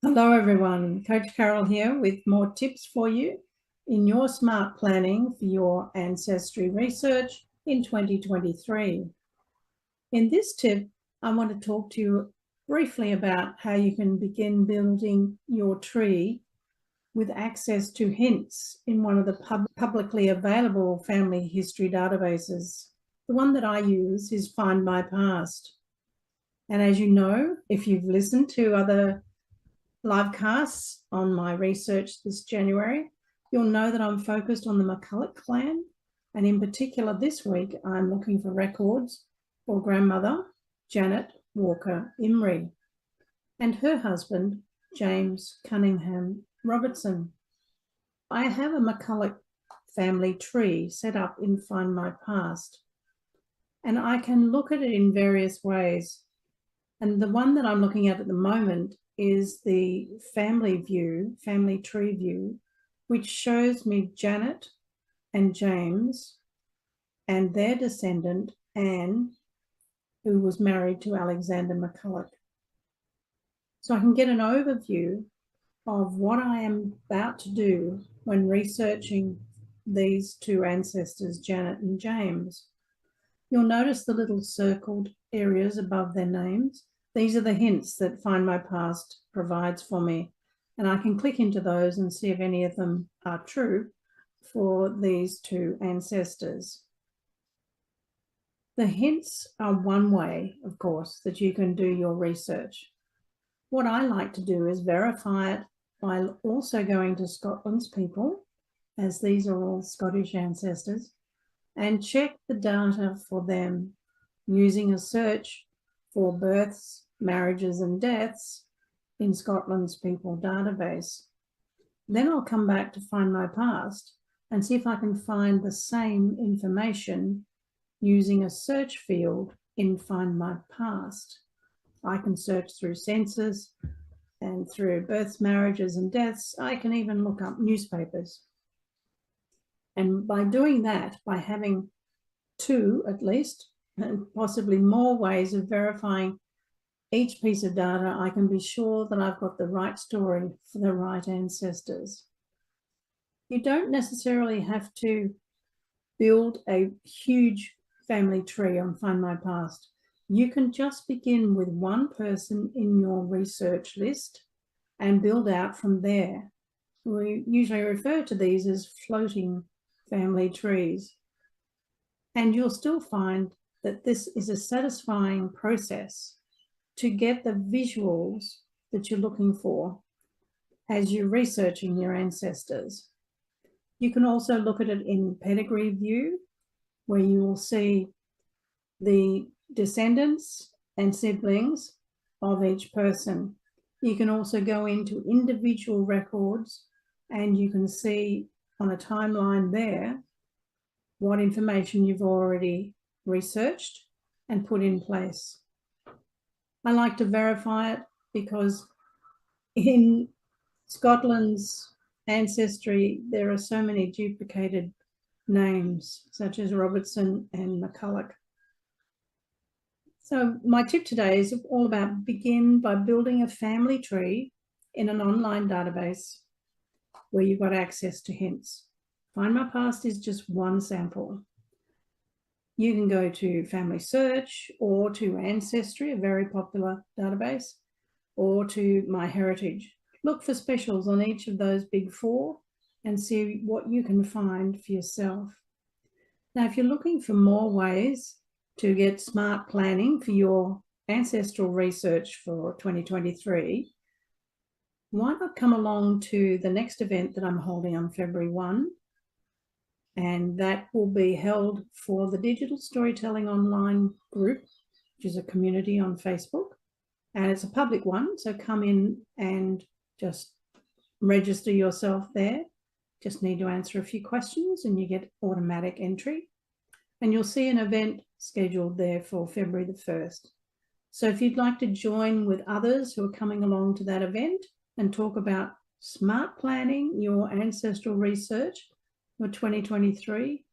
Hello everyone, Coach Carol here with more tips for you in your SMART planning for your ancestry research in 2023. In this tip, I want to talk to you briefly about how you can begin building your tree with access to hints in one of the publicly available family history databases. The one that I use is FindMyPast. And as you know, if you've listened to other live casts on my research this January, you'll know that I'm focused on the McCulloch clan. And in particular, this week, I'm looking for records for grandmother, Janet Walker Imrie, and her husband, James Cunningham Robertson. I have a McCulloch family tree set up in FindMyPast, and I can look at it in various ways. And the one that I'm looking at the moment is the family tree view, which shows me Janet and James and their descendant, Anne, who was married to Alexander McCulloch. So I can get an overview of what I am about to do when researching these two ancestors, Janet and James. You'll notice the little circled areas above their names. These are the hints that FindMyPast provides for me, and I can click into those and see if any of them are true for these two ancestors. The hints are one way, of course, that you can do your research. What I like to do is verify it by also going to Scotland's people, as these are all Scottish ancestors, and check the data for them using a search for births, marriages and deaths in Scotland's people database. Then I'll come back to FindMyPast and see if I can find the same information using a search field in FindMyPast. I can search through census and through births, marriages and deaths. I can even look up newspapers. And by doing that, by having two at least, and possibly more ways of verifying each piece of data, I can be sure that I've got the right story for the right ancestors. You don't necessarily have to build a huge family tree on FindMyPast. You can just begin with one person in your research list and build out from there. We usually refer to these as floating family trees. And you'll still find that this is a satisfying process to get the visuals that you're looking for as you're researching your ancestors. You can also look at it in pedigree view, where you will see the descendants and siblings of each person. You can also go into individual records and you can see on a timeline there what information you've already researched and put in place. I like to verify it because in Scotland's ancestry, there are so many duplicated names, such as Robertson and McCulloch. So my tip today is all about begin by building a family tree in an online database where you've got access to hints. FindMyPast is just one sample. You can go to Family Search or to Ancestry, a very popular database, or to MyHeritage. Look for specials on each of those big four and see what you can find for yourself. Now, if you're looking for more ways to get smart planning for your ancestral research for 2023, why not come along to the next event that I'm holding on February 1? And that will be held for the Digital Storytelling Online group, which is a community on Facebook. And it's a public one, so come in and just register yourself there. Just need to answer a few questions and you get automatic entry. And you'll see an event scheduled there for February the 1st. So if you'd like to join with others who are coming along to that event and talk about smart planning your ancestral research for 2023,